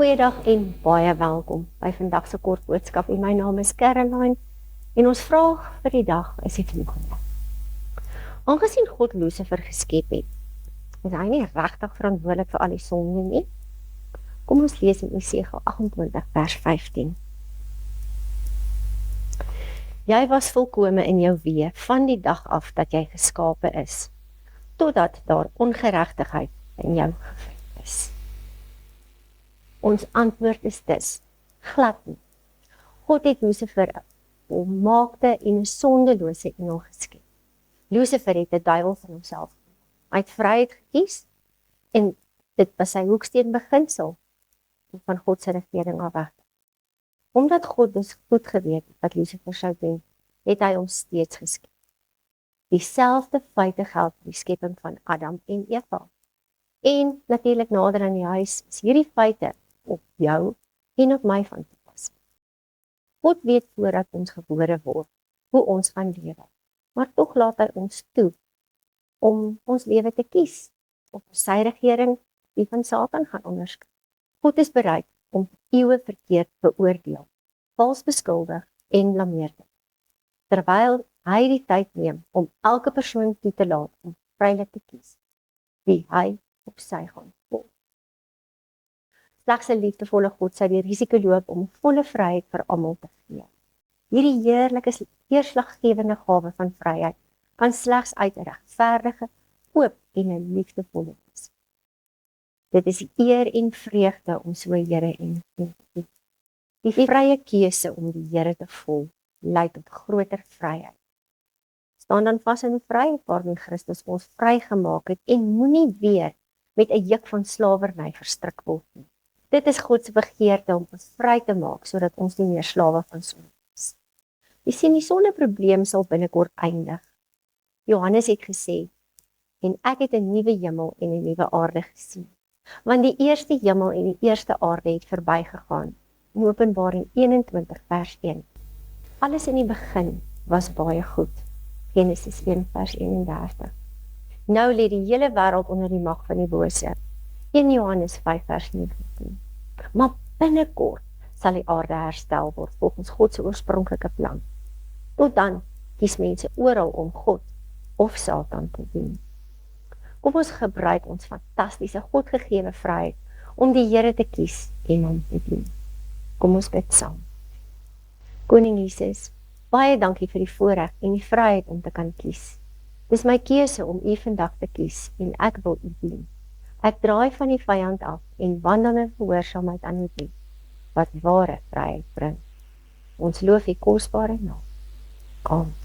Goeiedag en baie welkom by vandag se kort boodskap. En my naam is Caroline en ons vraag vir die dag is die volgende. Aangesien God Lucifer geskep het, is hy nie regtig verantwoordelik vir al die sonde nie? Kom ons lees in Jesaja 28 vers 15. Jy was volkome in jou weë van die dag af dat jy geskape is, totdat daar ongeregtigheid in jou gevind is. Ons antwoord is dis, glad nie. God het Lucifer 'n volmaakte en 'n sondelose engel geskep. Lucifer het 'n duiwel van homself. Hy het vryheid gekies en dit was sy hoeksteen beginsel om van God se regering af weg. Omdat God dus goed geweet het wat Lucifer sou doen, het hy hom steeds geskep. Dieselfde feite geld vir die skepping van Adam en Eva. En natuurlik nader aan die huis is hierdie feite op jou en op my van toepassing. God weet voordat ons gebore word, hoe ons gaan lewe, maar tog laat hy ons toe om ons lewe te kies, of sy regering die van Satan gaan onderskei. God is bereid om eeue verkeerd beoordeel, vals beskuldig en blameer te, terwyl hy die tyd neem om elke persoon toe te laat om vrylik te kies, wie hy op sy gaan volg. Slegs 'n liefdevolle God sou die risiko loop om volle vryheid vir almal te gee. Hierdie heerlike deurslaggewende gawe van vryheid kan slegs uit 'n regverdige, oop en 'n liefdevolle wees. Dit is eer en vreugde om so Here en te dien. Die vrye keuse om die Here te volg lei tot groter vryheid. Staan dan vas in die vryheid waarmee Christus ons vrygemaak het en moenie weer met 'n juk van slawerny verstrik word nie. Dit is God se begeerte om ons vry te maak sodat ons nie meer slawe van sonde is. Jy sien, die sondeprobleem sal binnekort eindig. Johannes het gesê, en ek het 'n nuwe hemel en 'n nuwe aarde gesien, want die eerste hemel en die eerste aarde het verbygegaan. In Openbaring 21 vers 1. Alles in die begin was baie goed. Genesis 1 vers 31. Nou lê die hele wêreld onder die mag van die bose. 1 Johannes 5 vers 19. Maar binnekort sal die aarde herstel word volgens God se oorspronklike plan. Tot dan kies mense oral om God of Satan te dien. Kom ons gebruik ons fantastiese Godgegewe vryheid om die Here te kies en hom te dien. Kom ons bid saam. Koning Jesus, baie dankie vir die voorreg en die vryheid om te kan kies. Dis my keuse om U vandag te kies en ek wil U dien. Ek draai van die vyand af en wandel in gehoorsaamheid aan U wet, wat ware vryheid bring. Ons loof U kosbare naam. Amen.